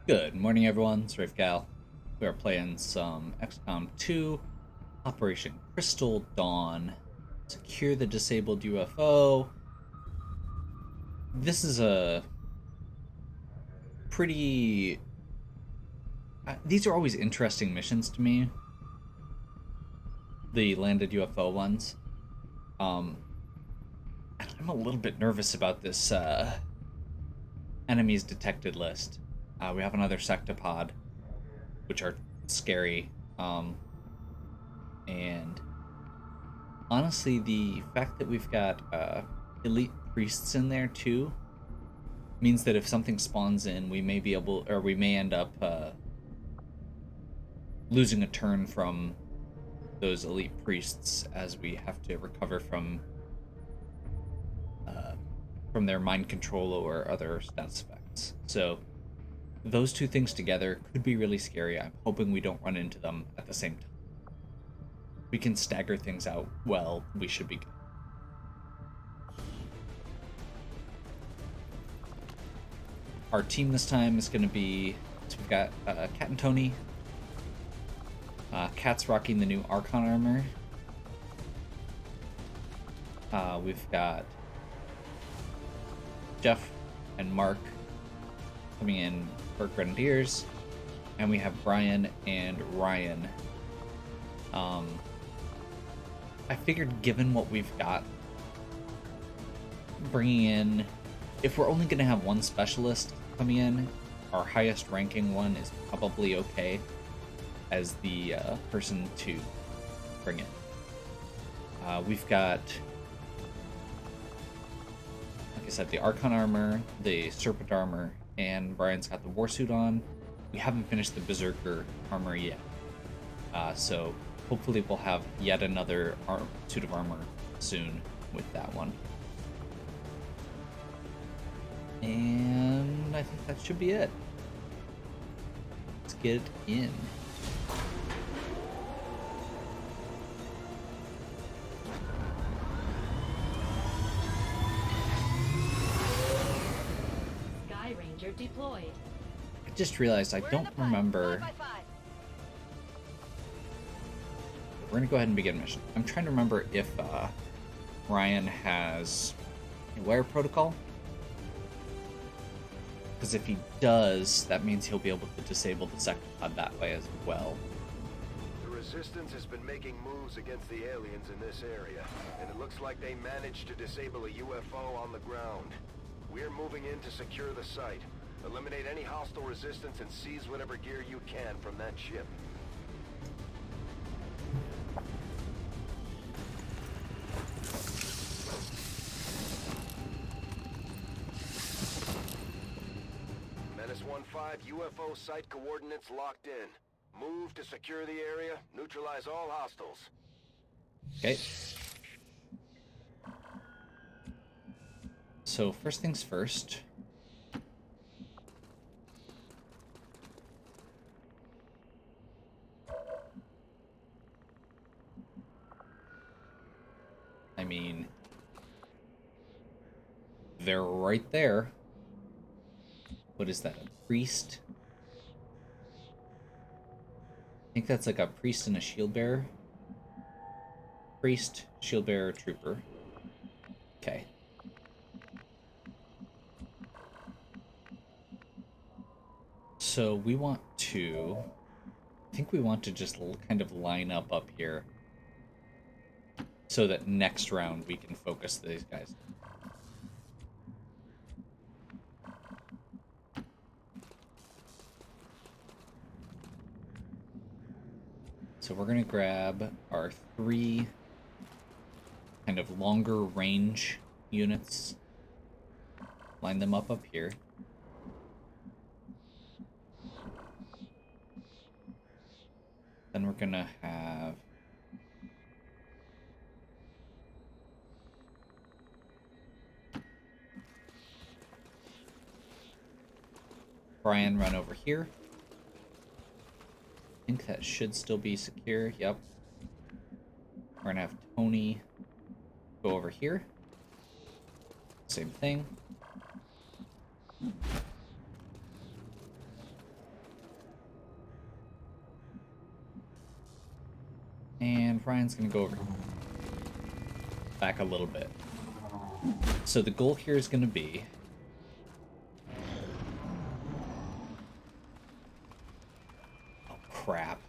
Good morning, everyone. It's Rafe Gal. We are playing some XCOM2, Operation Crystal Dawn. Secure the disabled UFO. This is a pretty. These are always interesting missions to me. The landed UFO ones. Um, I'm a little bit nervous about this enemies detected list. We have another sectopod, which are scary. And honestly, the fact that we've got elite priests in there too means that if something spawns in, we may be able, or we may end up losing a turn from those elite priests as we have to recover from their mind control or other stats effects. So those two things together could be really scary. I'm hoping we don't run into them at the same time. We can stagger things out well. We should be good. Our team this time is going to be, so we've got Kat and Tony. Kat's rocking the new Archon armor. We've got Jeff and Mark coming in for Grenadiers, and we have Brian and Ryan. I figured, given what we've got, bringing in, if we're only going to have one specialist coming in, our highest ranking one is probably okay as the person to bring in. We've got, like I said, the Archon armor, the Serpent armor, and Brian's got the Warsuit on. We haven't finished the Berserker armor yet. So hopefully we'll have yet another suit of armor soon with that one. And I think that should be it. Let's get in. Sky Ranger deployed. I just realized I don't remember. We're gonna go ahead and begin mission. I'm trying to remember if Ryan has a wire protocol. Because if he does, that means he'll be able to disable the sectopod that way as well. The Resistance has been making moves against the aliens in this area, and it looks like they managed to disable a UFO on the ground. We're moving in to secure the site. Eliminate any hostile resistance and seize whatever gear you can from that ship. Menace 1-5, UFO site coordinates locked in. Move to secure the area, neutralize all hostiles. Okay. So first things first. I mean, they're right there. What is that? A priest? I think that's like a priest and a shield bearer. Priest, shield bearer, trooper. Okay. So we want to... I think we want to just kind of line up here so that next round we can focus these guys. So we're going to grab our 3 kind of longer range units, line them up here. Then we're going to have Brian run over here. I think that should still be secure. Yep. We're going to have Tony go over here. Same thing. Brian's gonna go over back a little bit. So the goal here is gonna be crap.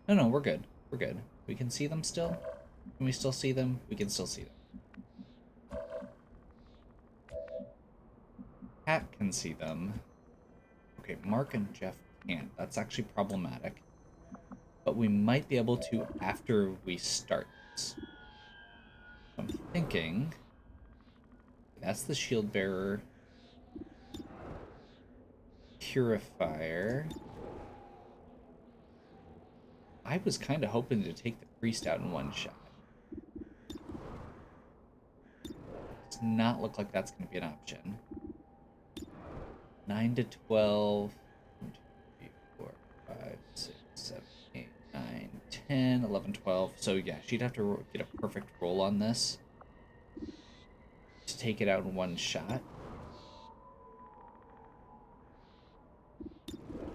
No, we're good. We're good. We can see them still? Can we still see them? We can still see them. Cat can see them. Okay, Mark and Jeff can't. That's actually problematic. But we might be able to after we start this. I'm thinking... That's the shield bearer. Purifier. I was kind of hoping to take the priest out in one shot. Does not look like that's going to be an option. 9 to 12. 1, 2, 3, 4, 5, 6, 7, 8, 9, 10, 11, 12. So yeah, she'd have to get a perfect roll on this to take it out in one shot.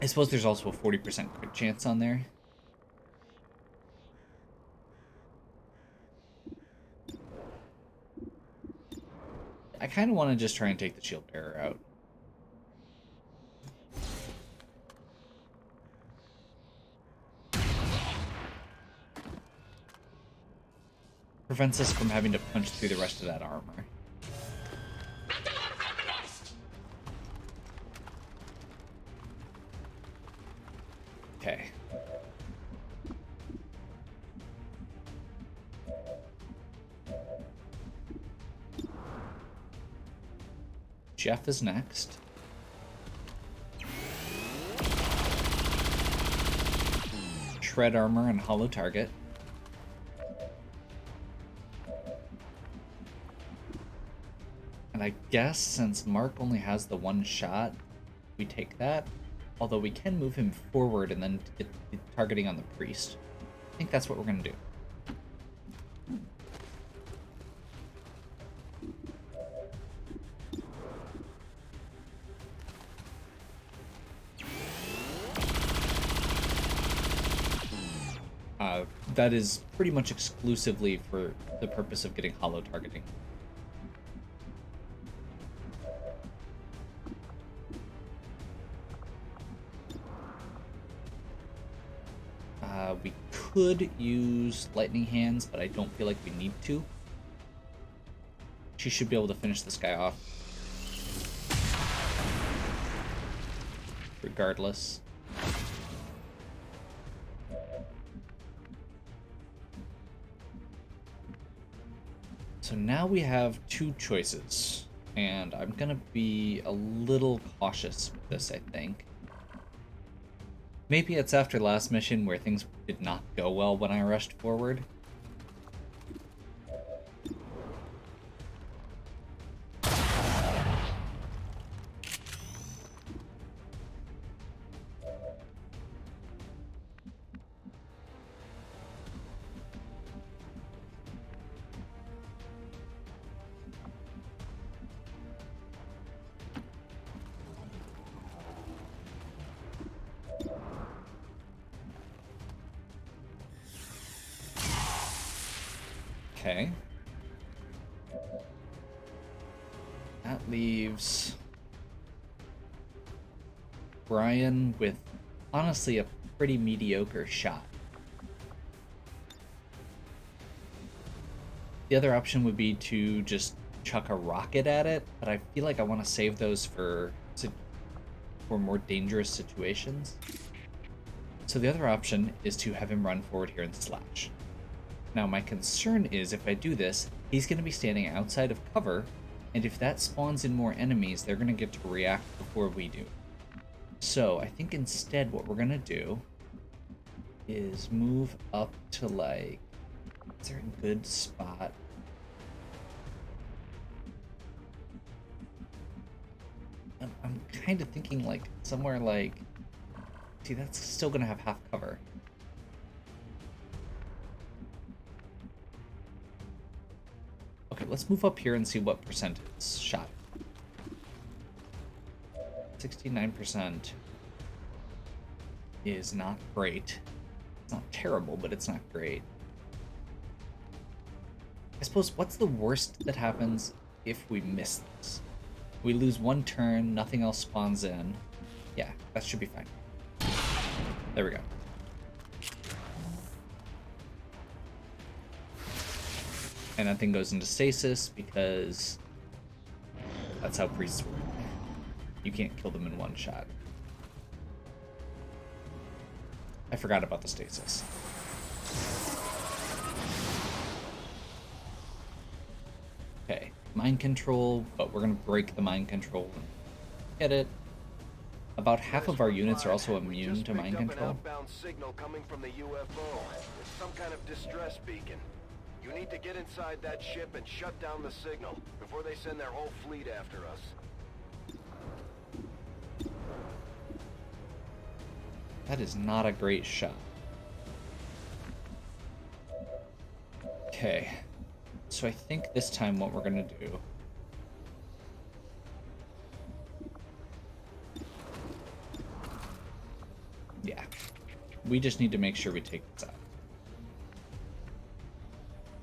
I suppose there's also a 40% crit chance on there. I kind of want to just try and take the shield bearer out. Prevents us from having to punch through the rest of that armor. Okay. Jeff is next. Shred armor and hollow target. And I guess since Mark only has the one shot, we take that. Although we can move him forward and then get the targeting on the priest. I think that's what we're going to do. That is pretty much exclusively for the purpose of getting hollow targeting. We could use lightning hands, but I don't feel like we need to. She should be able to finish this guy off regardless. So now we have two choices, and I'm gonna be a little cautious with this, I think. Maybe it's after last mission where things did not go well when I rushed forward. Okay. That leaves Brian with, honestly, a pretty mediocre shot. The other option would be to just chuck a rocket at it, but I feel like I want to save those for more dangerous situations. So the other option is to have him run forward here and slash. Now my concern is if I do this, he's going to be standing outside of cover, and if that spawns in more enemies, they're going to get to react before we do. So I think instead what we're going to do is move up to, like, is there a good spot? I'm kind of thinking like somewhere like, see, that's still going to have half cover. Okay, let's move up here and see what percent it's shot. 69% is not great. It's not terrible, but it's not great. I suppose, what's the worst that happens if we miss this? We lose one turn, nothing else spawns in. Yeah, that should be fine. There we go. And that thing goes into stasis because that's how priests work. You can't kill them in one shot. I forgot about the stasis. Okay, mind control, but we're gonna break the mind control and get it. About half of our units are also immune to mind control. An outbound signal coming from the UFO. It's some kind of distress beacon. You need to get inside that ship and shut down the signal before they send their whole fleet after us. That is not a great shot. Okay, so I think this time what we're gonna do yeah, we just need to make sure we take this out.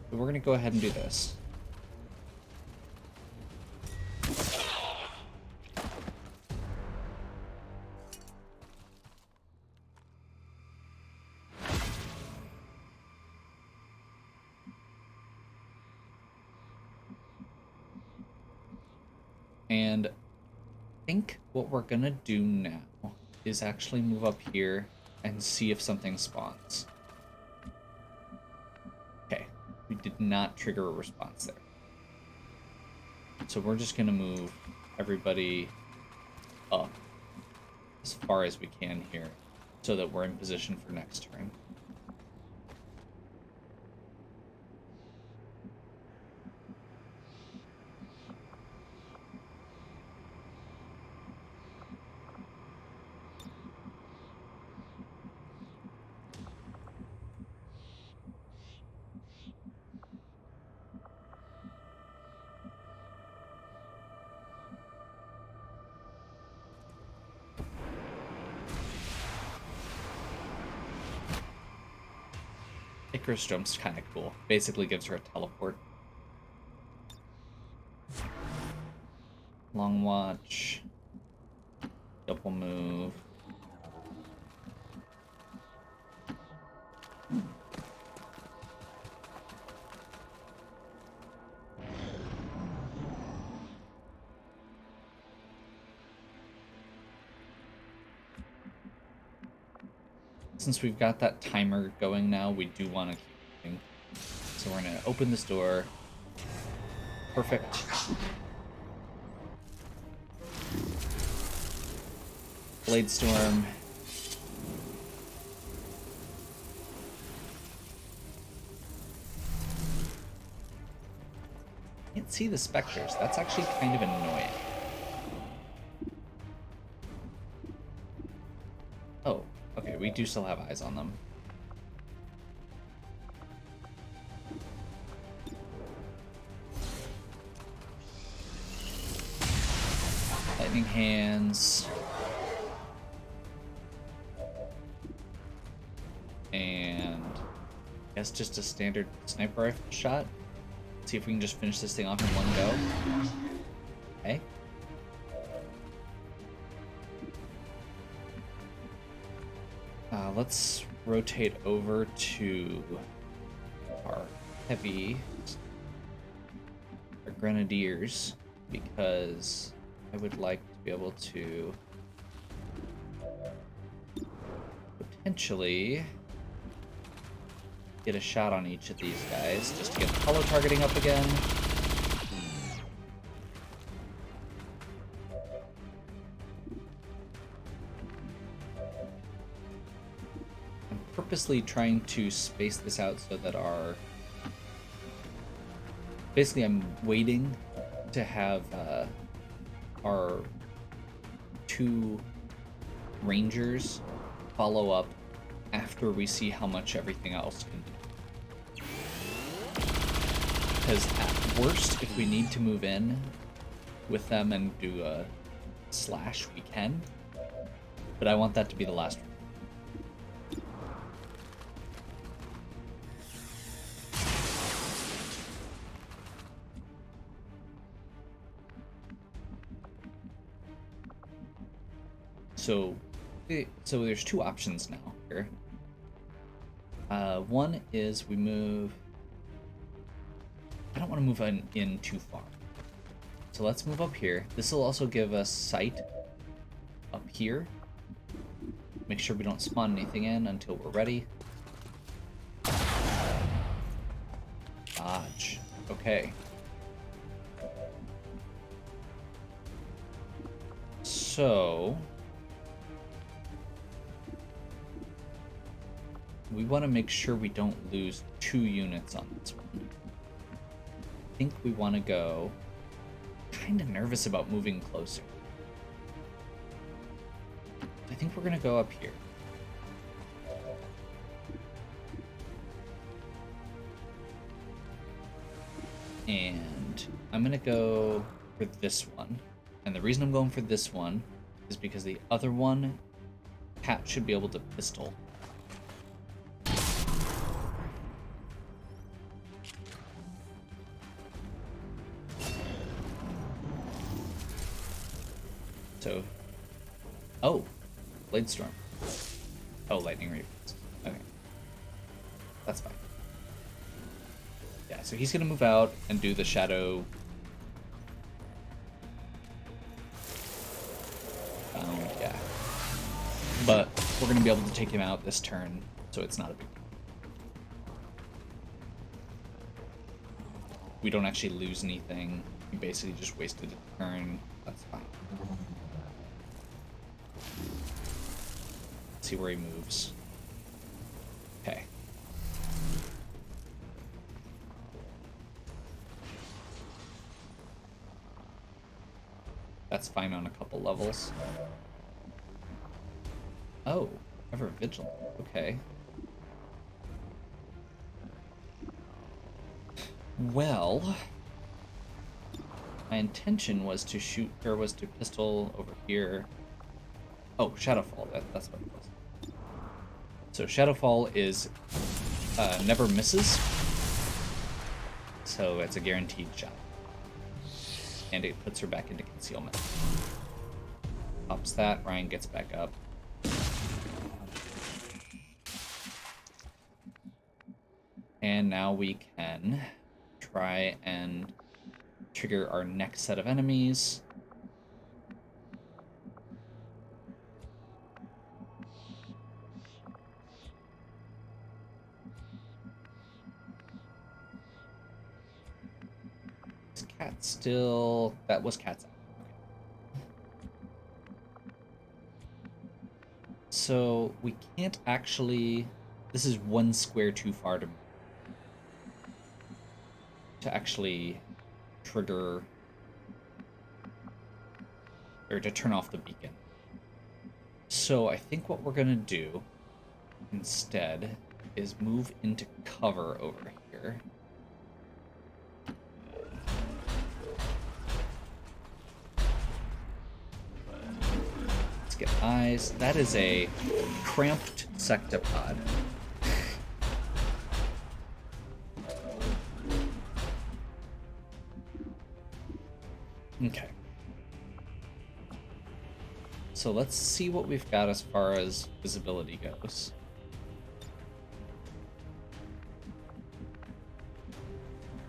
So we're gonna go ahead and do this. And I think what we're gonna do now is actually move up here and see if something spawns. Okay, we did not trigger a response there. So we're just gonna move everybody up as far as we can here so that we're in position for next turn. Icarus jump's kind of cool. Basically gives her a teleport. Long watch. Double move. Since we've got that timer going now, we do want to keep moving. So we're going to open this door. Perfect. Blade Storm. Can't see the specters. That's actually kind of annoying. Oh, okay, we do still have eyes on them. Lightning hands. And I guess just a standard sniper rifle shot. See if we can just finish this thing off in one go. Okay. Let's rotate over to our heavy, our grenadiers, because I would like to be able to potentially get a shot on each of these guys just to get the hollow targeting up again. I'm purposely trying to space this out so that basically I'm waiting to have our two rangers follow up after we see how much everything else can do. Because at worst, if we need to move in with them and do a slash, we can. But I want that to be the last one. So, so there's two options now here. One is we move. I don't want to move in too far. So let's move up here. This will also give us sight up here. Make sure we don't spawn anything in until we're ready. Dodge. Okay. So we want to make sure we don't lose 2 units on this one. I think we want to go. Kind of nervous about moving closer. I think we're gonna go up here. And I'm gonna go for this one. And the reason I'm going for this one is because the other one, Cat should be able to pistol. So, oh, Blade Storm. Oh, Lightning Ravens. Okay, that's fine. Yeah, so he's gonna move out and do the Shadow. Yeah, but we're gonna be able to take him out this turn, so it's not a big deal. We don't actually lose anything. We basically just wasted a turn. That's fine. See where he moves. Okay. That's fine on a couple levels. Oh, ever vigilant. Okay. Well, my intention was to shoot, or was to pistol over here. Oh, Shadowfall. That's what it was. So Shadowfall is never misses, so it's a guaranteed shot, and it puts her back into concealment. Pops that, Ryan gets back up. And now we can try and trigger our next set of enemies. Is Cat still... That was Cat's. Okay. So we can't actually... This is 1 square too far to actually trigger or to turn off the beacon. So I think what we're gonna do instead is move into cover over here. Let's get eyes. That is a cramped sectopod. Okay. So let's see what we've got as far as visibility goes.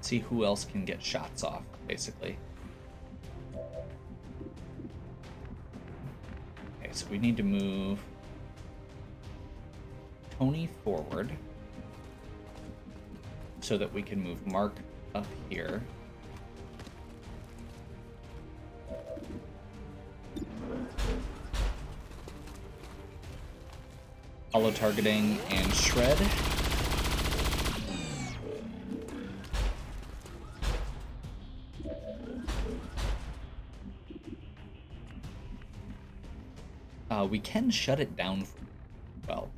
See who else can get shots off, basically. Okay, so we need to move Tony forward so that we can move Mark up here. Hollow targeting and shred. We can shut it down for, well,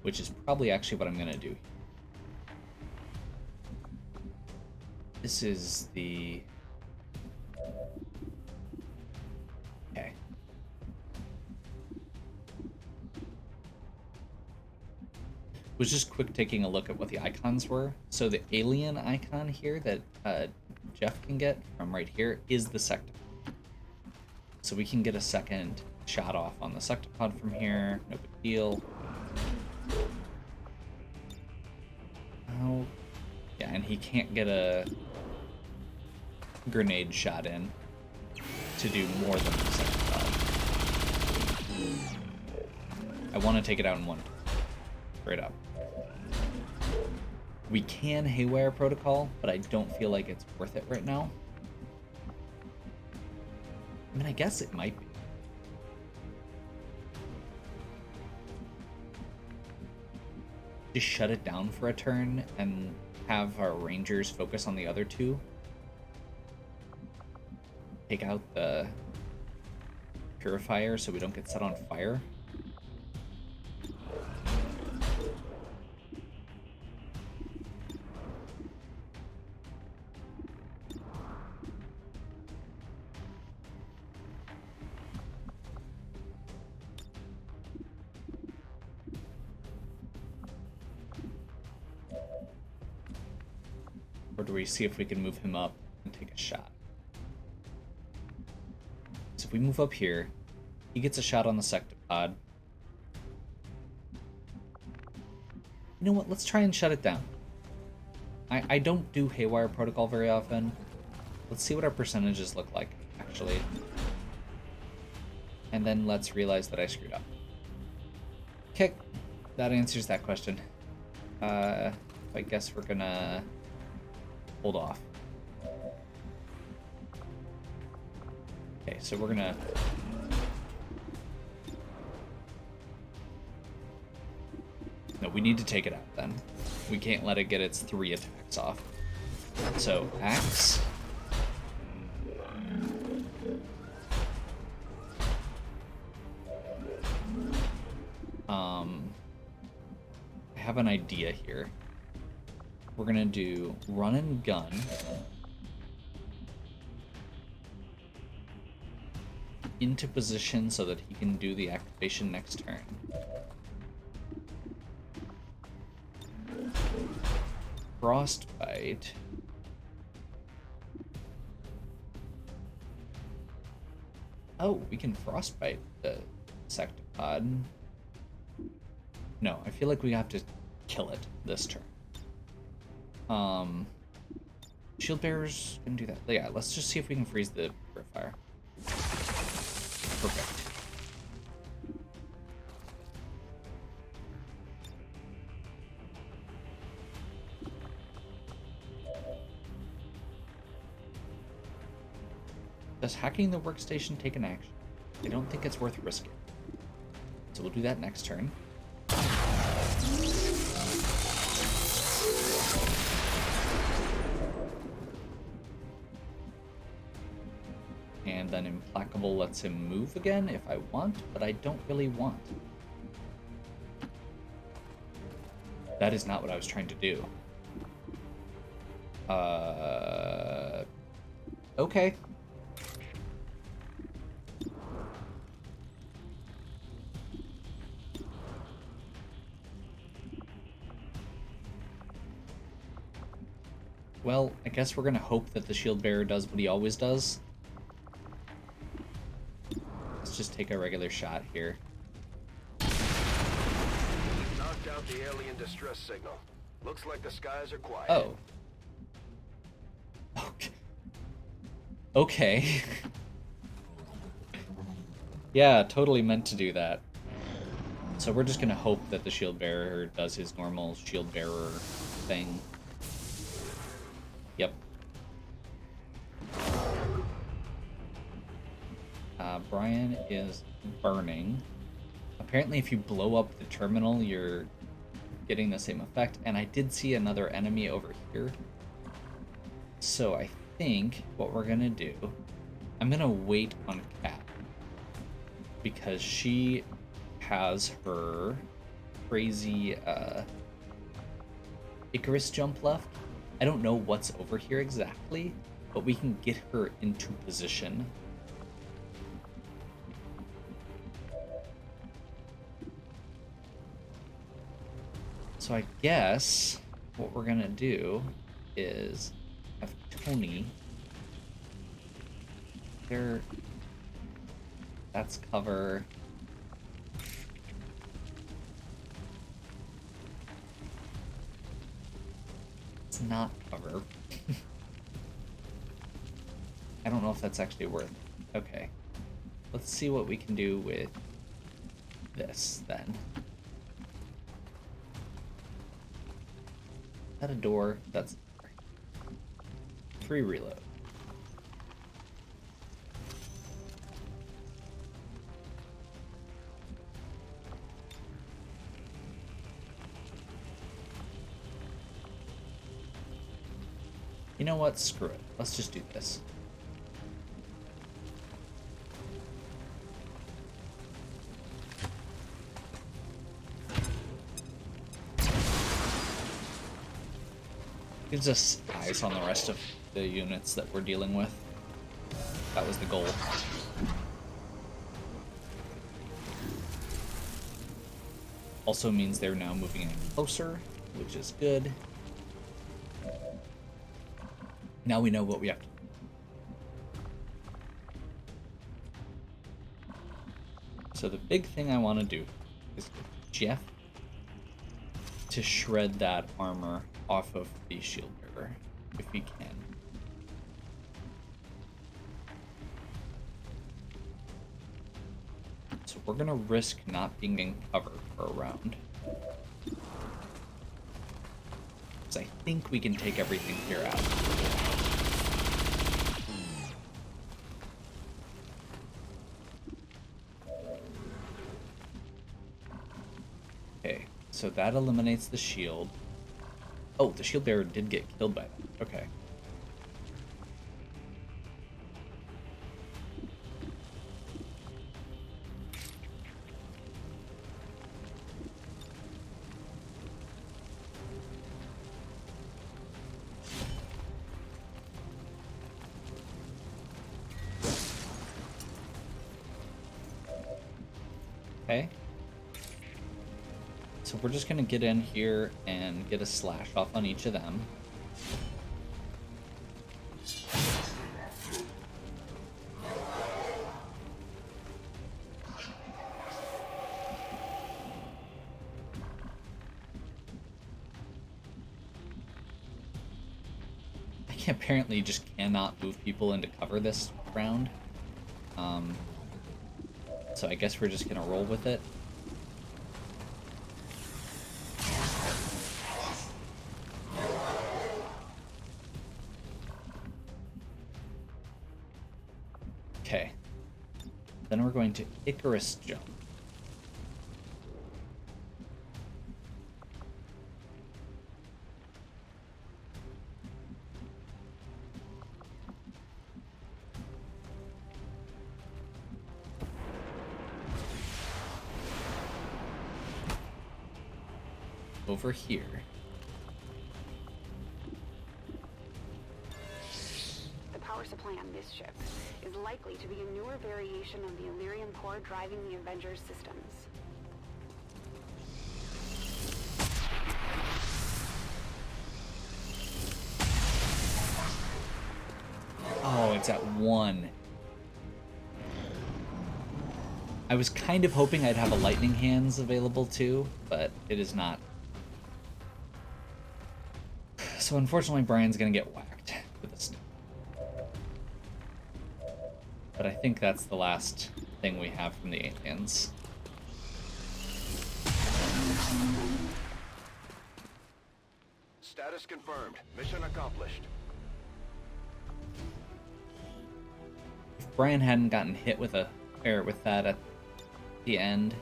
which is probably actually what I'm gonna do. This is the... Okay. Was just quick taking a look at what the icons were. So the alien icon here that Jeff can get from right here is the sector. So we can get a second shot off on the sectopod from here. No big deal. Oh, yeah, and he can't get a grenade shot in to do more than the sectopod. I want to take it out in one. Straight up. We can Haywire Protocol, but I don't feel like it's worth it right now. I mean, I guess it might be. Just shut it down for a turn and have our Rangers focus on the other two. Take out the Purifier so we don't get set on fire. Or do we see if we can move him up and take a shot? So if we move up here, he gets a shot on the sectopod. You know what? Let's try and shut it down. I don't do Haywire Protocol very often. Let's see what our percentages look like, actually. And then let's realize that I screwed up. Okay, that answers that question. I guess we're gonna hold off. Okay, so we're gonna... No, we need to take it out then. We can't let it get its 3 attacks off. So, axe. I have an idea here. We're gonna do run and gun. Into position so that he can do the activation next turn. Frostbite. Oh, we can frostbite the sectopod. No, I feel like we have to kill it this turn. Shield bearers can do that. Yeah, let's just see if we can freeze the purifier. Perfect. Does hacking the workstation take an action? I don't think it's worth risking. So we'll do that next turn. And then Implacable lets him move again if I want, but I don't really want. That is not what I was trying to do. Okay. Well, I guess we're gonna hope that the shield bearer does what he always does. Let's just take a regular shot here. Knocked out the alien distress signal. Looks like the skies are quiet. Oh. Okay. Okay. Yeah, totally meant to do that. So we're just gonna hope that the shield bearer does his normal shield bearer thing. Yep. Brian is burning. Apparently if you blow up the terminal, you're getting the same effect. And I did see another enemy over here. So I think what we're gonna do, I'm gonna wait on Kat. Because she has her crazy Icarus jump left. I don't know what's over here exactly, but we can get her into position. So I guess what we're gonna do is have Tony there. That's cover. It's not cover. I don't know if that's actually worth it. Okay. Let's see what we can do with this, then. Is that a door? That's... 3 reload. You know what? Screw it. Let's just do this. Gives us eyes on the rest of the units that we're dealing with. That was the goal. Also means they're now moving in closer, which is good. Now we know what we have to do. So the big thing I want to do is get Jeff to shred that armor off of the shield bearer, if he can. So we're gonna risk not being in cover for a round. Because I think we can take everything here out. Okay, so that eliminates the shield. Oh, the shield bearer did get killed by that. Okay. Okay. So we're just gonna get in here and get a slash off on each of them. I apparently just cannot move people into cover this round. So I guess we're just gonna roll with it. Okay. Then we're going to Icarus jump. Over here. The power supply on this ship is likely to be a newer variation of the Illyrian core driving the Avengers systems. Oh, it's at 1. I was kind of hoping I'd have a lightning hands available too, but it is not. So unfortunately, Brian's gonna get whacked with this. But I think that's the last thing we have from the aliens. Status confirmed. Mission accomplished. If Brian hadn't gotten hit with with that at the end,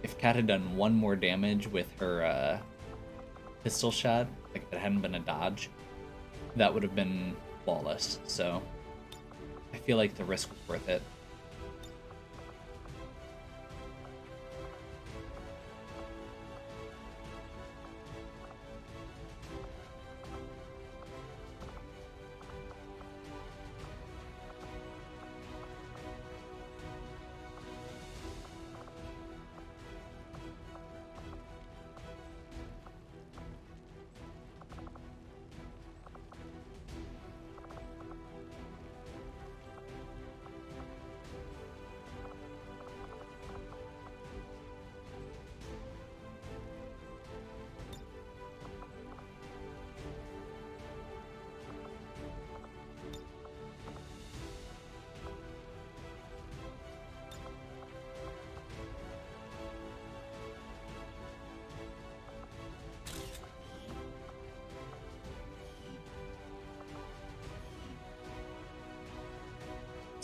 if Kat had done 1 more damage with her pistol shot, like if it hadn't been a dodge, that would have been flawless. So I feel like the risk was worth it.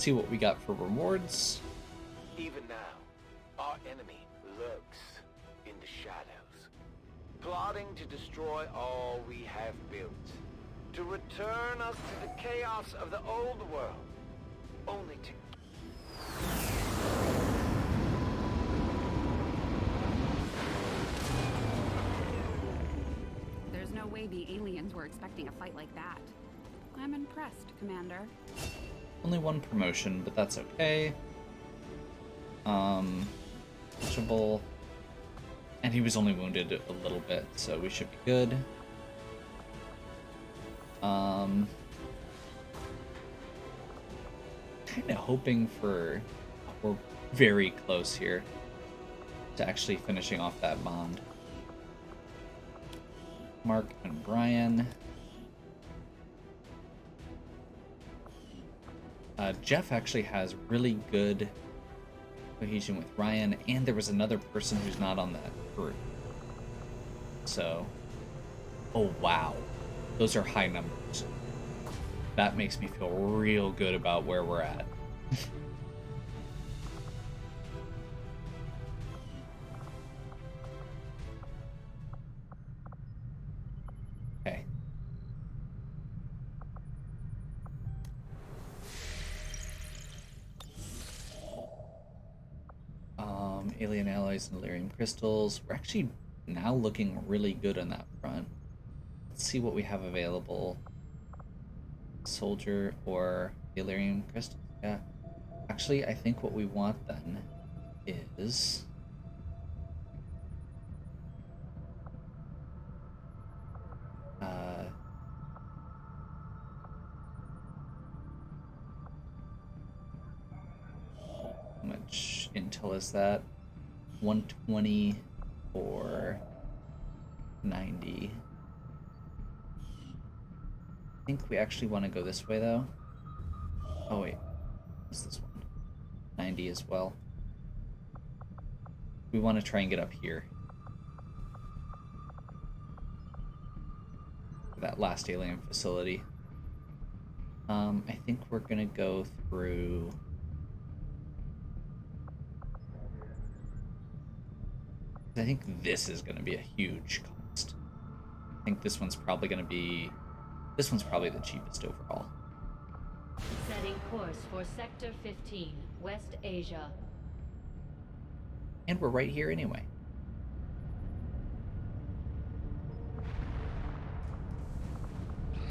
see what we got for rewards. Even now, our enemy lurks in the shadows, plotting to destroy all we have built, to return us to the chaos of the old world, only to... There's no way the aliens were expecting a fight like that. I'm impressed, Commander. Only one promotion, but that's okay. Touchable. And he was only wounded a little bit, so we should be good. Kind of hoping for... We're very close here to actually finishing off that bond. Mark and Brian. Jeff actually has really good cohesion with Ryan, and there was another person who's not on that group. So, oh wow, those are high numbers. That makes me feel real good about where we're at. Okay. Alien alloys and Elerium crystals. We're actually now looking really good on that front. Let's see what we have available. Soldier or Elerium crystals. Yeah. Actually, I think what we want then is... how much intel is that? 120 or 90. I think we actually want to go this way though. Oh wait, what's this one? 90 as well. We want to try and get up here. That last alien facility. I think we're gonna go through... I think this is going to be a huge cost. I think this one's probably going to be... This one's probably the cheapest overall. Setting course for Sector 15, West Asia. And we're right here anyway.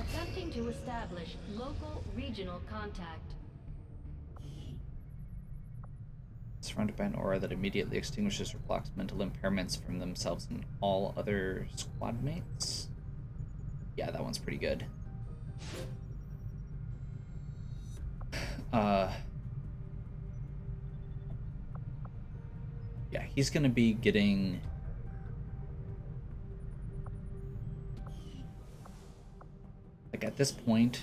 Attempting to establish local regional contact. Surrounded by an aura that immediately extinguishes or blocks mental impairments from themselves and all other squad mates. Yeah, that one's pretty good. Yeah, he's gonna be getting... Like, at this point...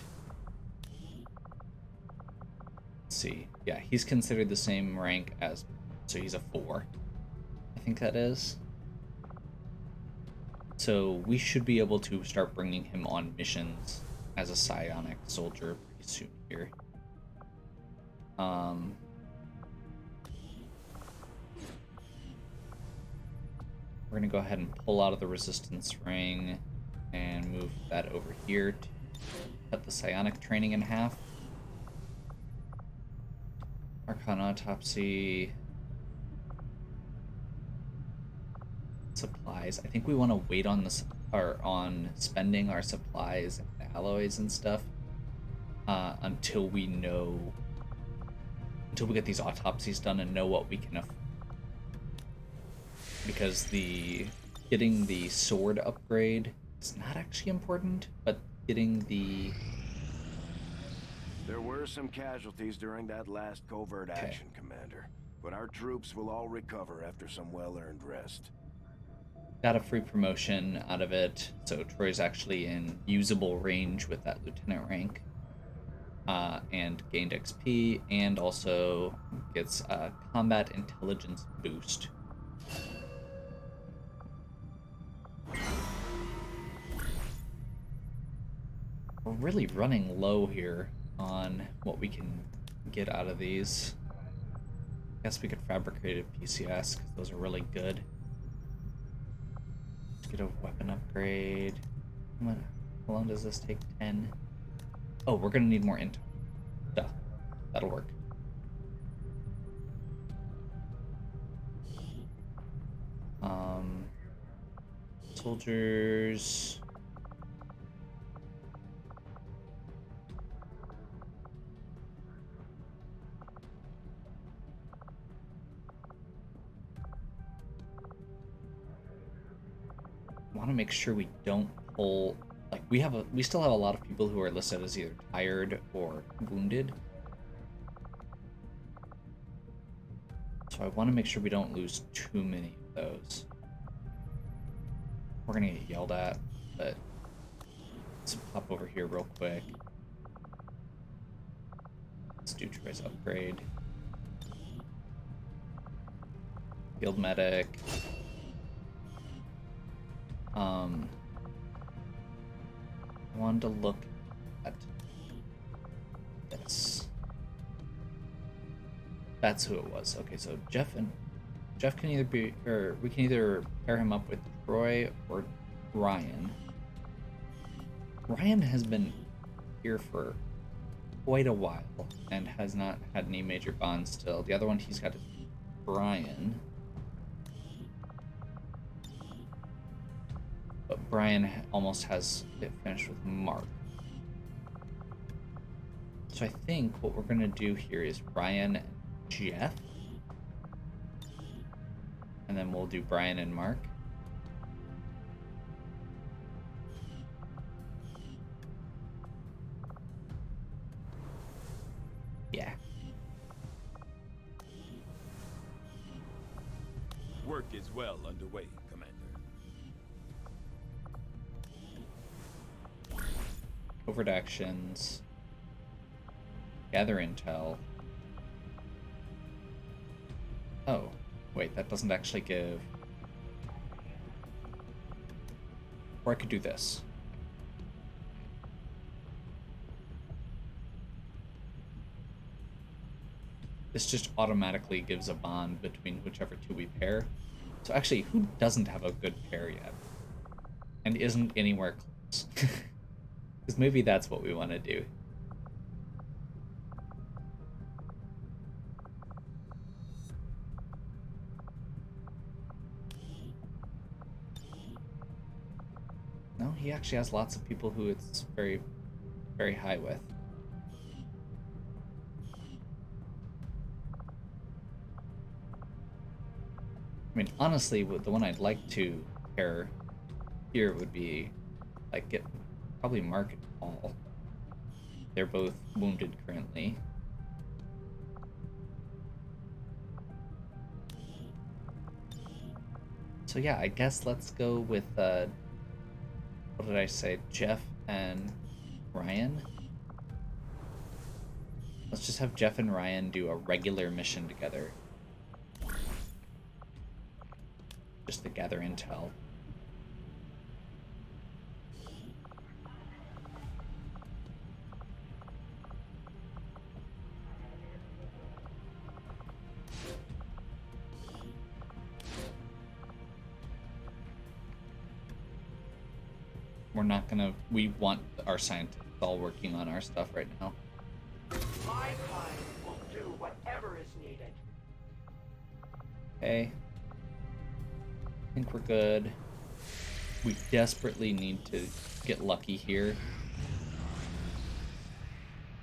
Let's see. Yeah, he's considered the same rank as... So he's a 4. I think that is. So we should be able to start bringing him on missions as a psionic soldier pretty soon here. We're going to go ahead and pull out of the resistance ring and move that over here to cut the psionic training in half. Archon autopsy. Supplies. I think we want to wait on the on spending our supplies and alloys and stuff until we get these autopsies done and know what we can afford. Because getting the sword upgrade is not actually important, but getting the... There were some casualties during that last covert action, Commander. But our troops will all recover after some well-earned rest. Got a free promotion out of it, so Troy's actually in usable range with that lieutenant rank. And gained XP, and also gets a combat intelligence boost. We're really running low here on what we can get out of these. Guess we could fabricate a PCS because those are really good. Let's get a weapon upgrade. How long does this take? 10. Oh, we're gonna need more intel. Duh. That'll work. Soldiers. Want to make sure we don't pull, like, we still have a lot of people who are listed as either tired or wounded. So I want to make sure we don't lose too many of those. We're gonna get yelled at, but let's pop over here real quick. Let's do Troy's upgrade. Field medic. I wanted to look at this. That's who it was. Okay, so Jeff can either be, or we can either pair him up with Troy or Ryan. Ryan has been here for quite a while and has not had any major bonds still. The other one he's got is Brian. But Brian almost has it finished with Mark. So I think what we're going to do here is Brian and Jeff. And then we'll do Brian and Mark. Yeah. Work is well underway, Commander. Covert actions. Gather intel. Oh, wait, that doesn't actually give... Or I could do this. This just automatically gives a bond between whichever two we pair. So actually, who doesn't have a good pair yet? And isn't anywhere close? Because maybe that's what we want to do. No, he actually has lots of people who it's very, very high with. I mean, honestly, the one I'd like to pair here would be, like, get probably Mark and Paul. They're both wounded currently. So yeah, I guess let's go with, what did I say? Jeff and Ryan? Let's just have Jeff and Ryan do a regular mission together. Just to gather intel. We're not gonna, we want our scientists all working on our stuff right now. My kind will do whatever is needed. Okay. I think we're good. We desperately need to get lucky here.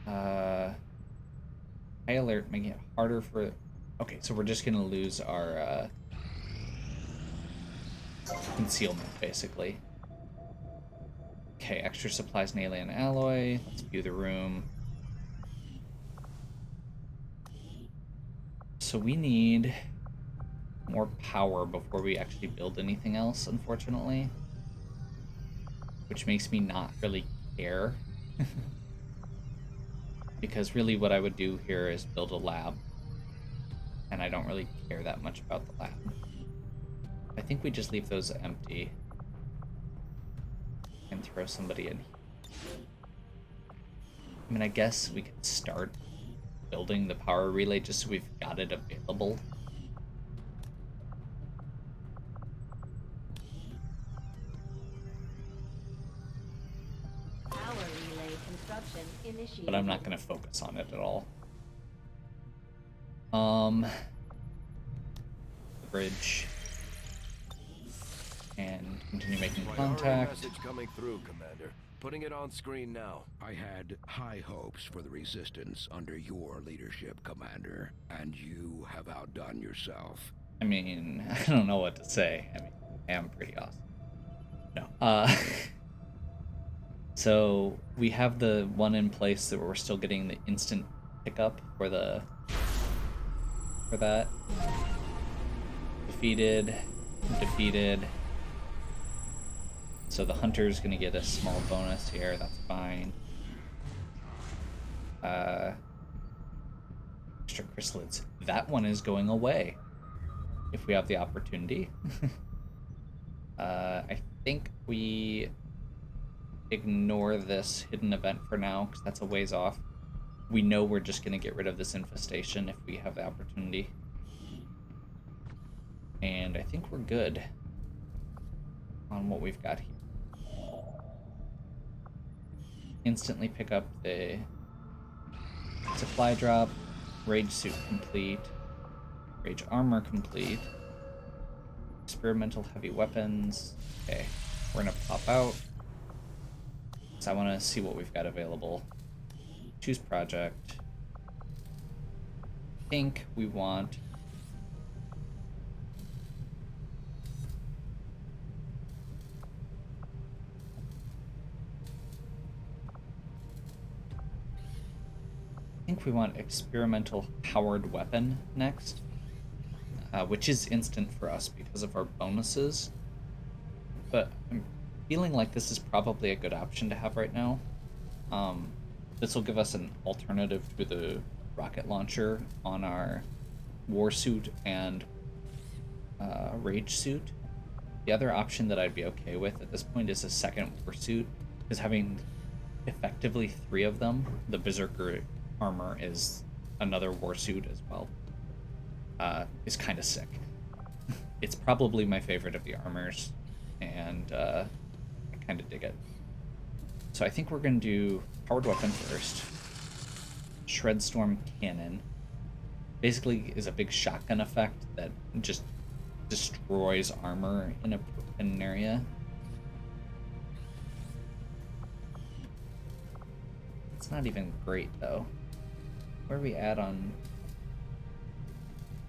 High alert, making it harder for... Okay, so we're just gonna lose our concealment, basically. Okay, extra supplies and alien alloy. Let's view the room. So we need more power before we actually build anything else, unfortunately. Which makes me not really care. Because really what I would do here is build a lab. And I don't really care that much about the lab. I think we just leave those empty. And throw somebody in. I mean, I guess we could start building the power relay just so we've got it available. Power relay construction initiated. But I'm not going to focus on it at all. The bridge. And continue making Priority contact. message coming through, Commander. Putting it on screen now. I had high hopes for the Resistance under your leadership, Commander, and you have outdone yourself. I mean, I don't know what to say. I mean, I am pretty awesome. No. So we have the one in place that we're still getting the instant pickup for that. Defeated. So the hunter's gonna get a small bonus here, that's fine. Extra chrysalids. That one is going away. If we have the opportunity. I think we ignore this hidden event for now, because that's a ways off. We know we're just gonna get rid of this infestation if we have the opportunity. And I think we're good on what we've got here. Instantly pick up the supply drop, rage suit complete, rage armor complete, experimental heavy weapons. Okay, we're gonna pop out. So I want to see what we've got available. Choose project. I think we want experimental powered weapon next, which is instant for us because of our bonuses. But I'm feeling like this is probably a good option to have right now. This will give us an alternative to the rocket launcher on our war suit and rage suit. The other option that I'd be okay with at this point is a second war suit, because having effectively 3 of them, the Berserker armor is another war suit as well, is kind of sick. It's probably my favorite of the armors, and I kind of dig it. So I think we're going to do powered weapon first. Shredstorm cannon basically is a big shotgun effect that just destroys armor in an area. It's not even great though. Where are we at on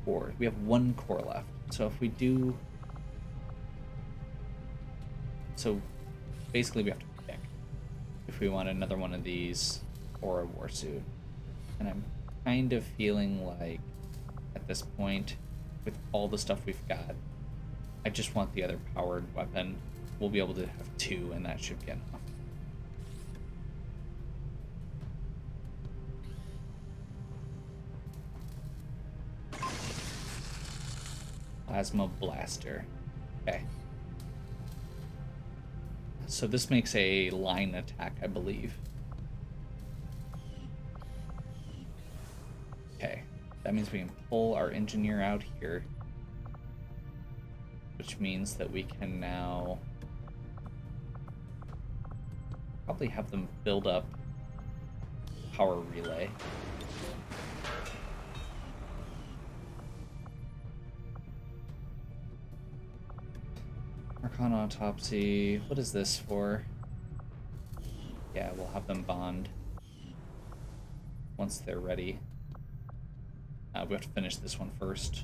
core? We have 1 core left. So if we do... So basically we have to pick if we want another one of these or a war suit. And I'm kind of feeling like at this point, with all the stuff we've got, I just want the other powered weapon. We'll be able to have 2 and that should be enough. Plasma blaster. Okay. So this makes a line attack, I believe. Okay. That means we can pull our engineer out here, which means that we can now probably have them build up power relay. Archon autopsy. What is this for? Yeah, we'll have them bond once they're ready. We have to finish this one first.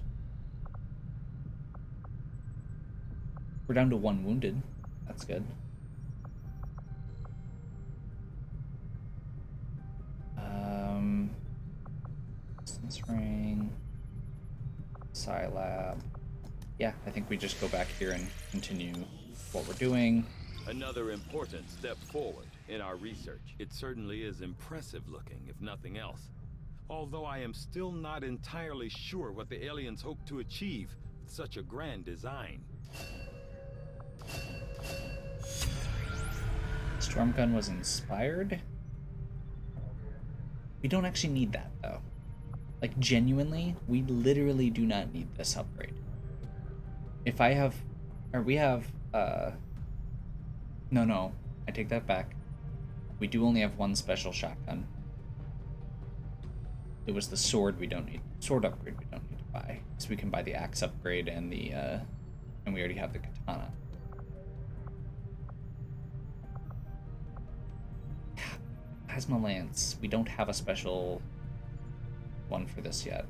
We're down to 1 wounded. That's good. Distance ring. Scilab. Yeah, I think we just go back here and continue what we're doing. Another important step forward in our research. It certainly is impressive looking, if nothing else. Although I am still not entirely sure what the aliens hope to achieve with such a grand design. Storm gun was inspired. We don't actually need that though. Like, genuinely, we literally do not need this upgrade. If I have, or we have, no, I take that back. We do only have one special shotgun. It was the sword we don't need, sword upgrade we don't need to buy. So we can buy the axe upgrade and the, and we already have the katana. Plasma lance, we don't have a special one for this yet.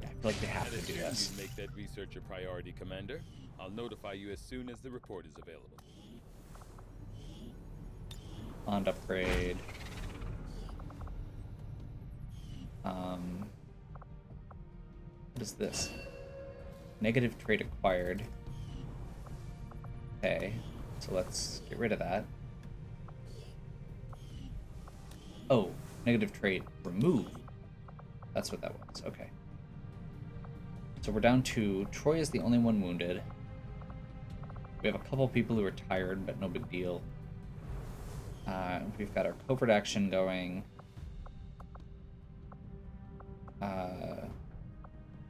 I feel like they have to do this. You make that research a priority, Commander. I'll notify you as soon as the report is available. Bond upgrade. What is this? Negative trait acquired. Okay, so let's get rid of that. Oh, negative trait removed. That's what that was, okay. So we're down to, Troy is the only one wounded. We have a couple people who are tired, but no big deal. We've got our covert action going.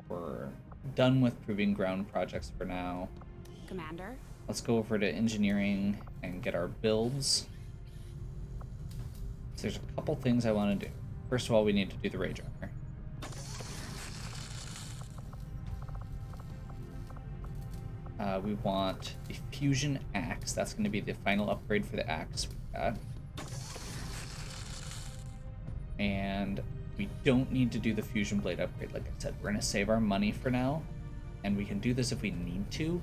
We're done with proving ground projects for now. Commander? Let's go over to engineering and get our builds. So there's a couple things I want to do. First of all, we need to do the rage armor. We want the fusion axe. That's going to be the final upgrade for the axe we got. And we don't need to do the fusion blade upgrade. Like I said, we're going to save our money for now, and we can do this if we need to.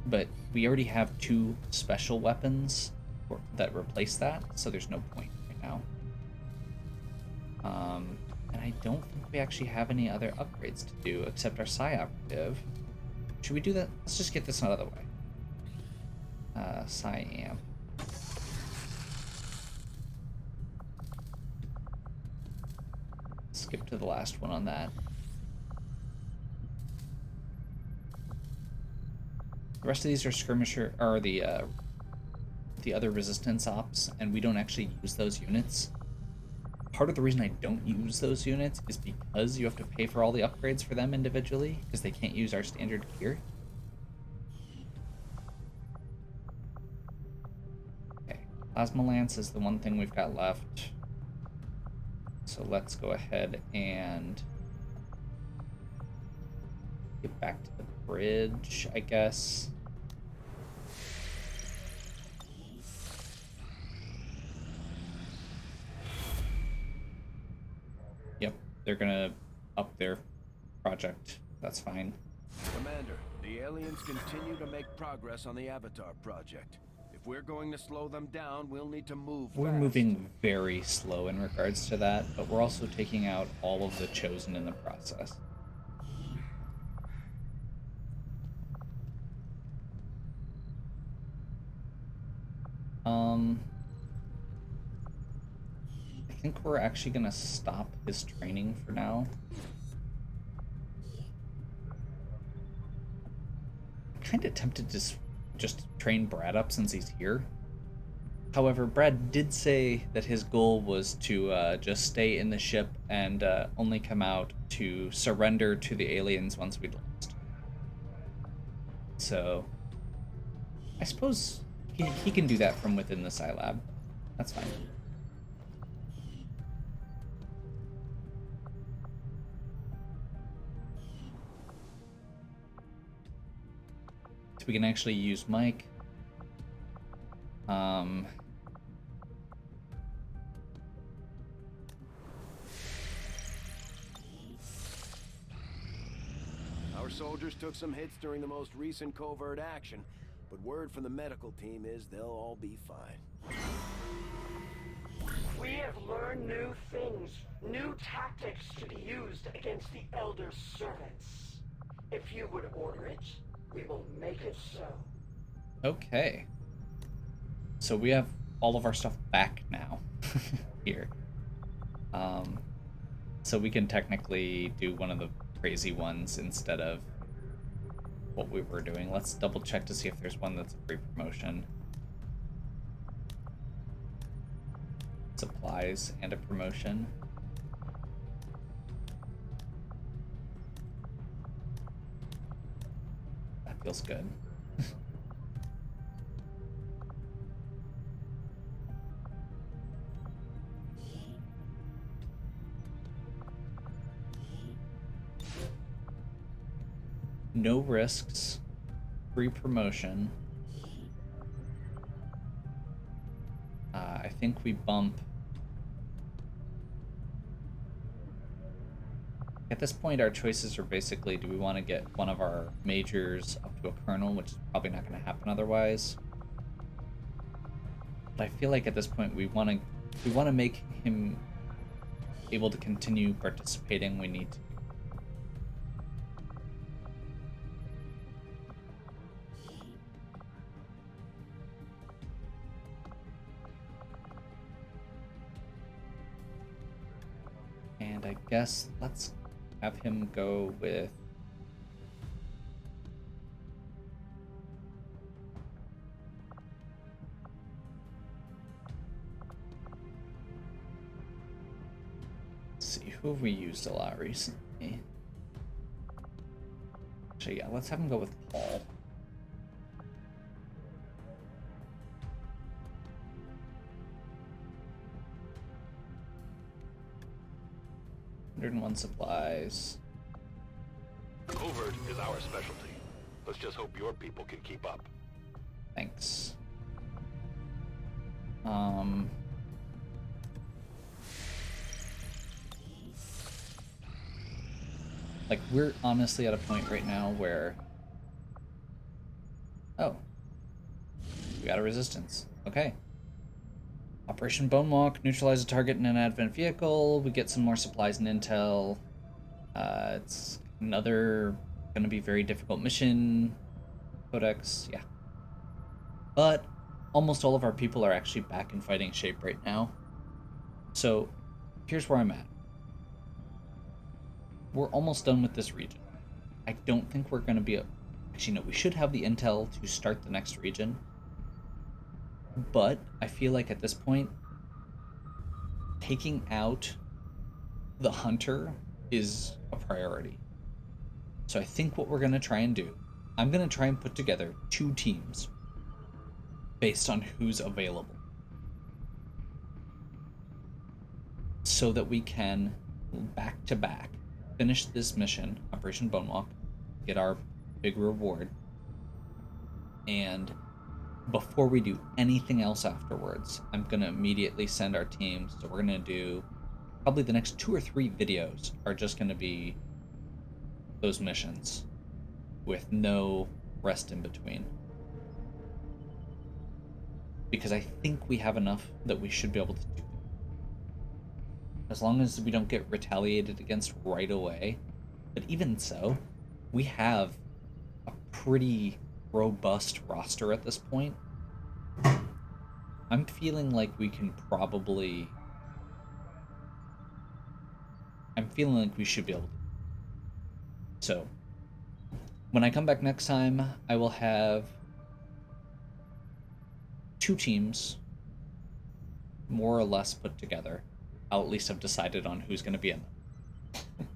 But we already have 2 special weapons that replace that, so there's no point right now. And I don't think we actually have any other upgrades to do except our Psi Operative. Should we do that? Let's just get this out of the way. Psi Amp. Skip to the last one on that. The rest of these are skirmisher, or the other resistance ops, and we don't actually use those units. Part of the reason I don't use those units is because you have to pay for all the upgrades for them individually, because they can't use our standard gear. Okay, Plasma Lance is the one thing we've got left. So let's go ahead and get back to the bridge, I guess. Yep, they're gonna up their project. That's fine. Commander, the aliens continue to make progress on the Avatar project. If we're going to slow them down, we'll need to move We're fast. moving very slow in regards to that, but we're also taking out all of the Chosen in the process. I think we're actually gonna stop his training for now. I'm kind of tempted to just train Brad up since he's here. However, Brad did say that his goal was to just stay in the ship and only come out to surrender to the aliens once we'd lost. So, I suppose he can do that from within the Psi Lab. That's fine. So we can actually use Mike. Our soldiers took some hits during the most recent covert action, but word from the medical team is they'll all be fine. We have learned new things, new tactics to be used against the Elder Servants. If you would order it, we will make it so. Okay. So we have all of our stuff back now here. So we can technically do one of the crazy ones instead of what we were doing. Let's double check to see if there's one that's a free promotion. supplies and a promotion. That feels good. No risks, free promotion. I think we bump. At this point, our choices are basically, do we want to get one of our majors up to a colonel, which is probably not going to happen otherwise. But I feel like at this point, we want to make him able to continue participating. We need to. And I guess let's have him go with let's see, who have we used a lot recently? Actually, yeah, let's have him go with Paul. $101 supplies. Covert is our specialty. Let's just hope your people can keep up. Thanks. Like, we're honestly at a point right now where... Oh. We got a resistance. Okay. Operation Bonewalk, neutralize a target in an advent vehicle. We get some more supplies and intel. It's another going to be very difficult mission. Codex, yeah. But almost all of our people are actually back in fighting shape right now. So here's where I'm at. We're almost done with this region. I don't think we're going to be... Actually, no, we should have the intel to start the next region. But I feel like at this point, taking out the hunter is a priority. So I think what we're going to try and do, I'm going to try and put together 2 teams based on who's available, so that we can back to back finish this mission, Operation Bonewalk, get our big reward, and before we do anything else afterwards, I'm going to immediately send our teams. So we're going to do probably the next 2 or 3 videos are just going to be those missions with no rest in between. Because I think we have enough that we should be able to do. As long as we don't get retaliated against right away. But even so, we have a pretty robust roster at this point. I'm feeling like we can probably... I'm feeling like we should be able to. So, when I come back next time, I will have 2 teams more or less put together. I'll at least have decided on who's going to be in them.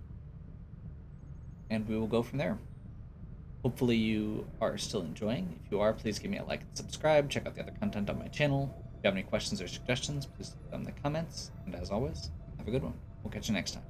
And we will go from there. Hopefully you are still enjoying. If you are, please give me a like and subscribe. Check out the other content on my channel. If you have any questions or suggestions, please leave them in the comments. And as always, have a good one. We'll catch you next time.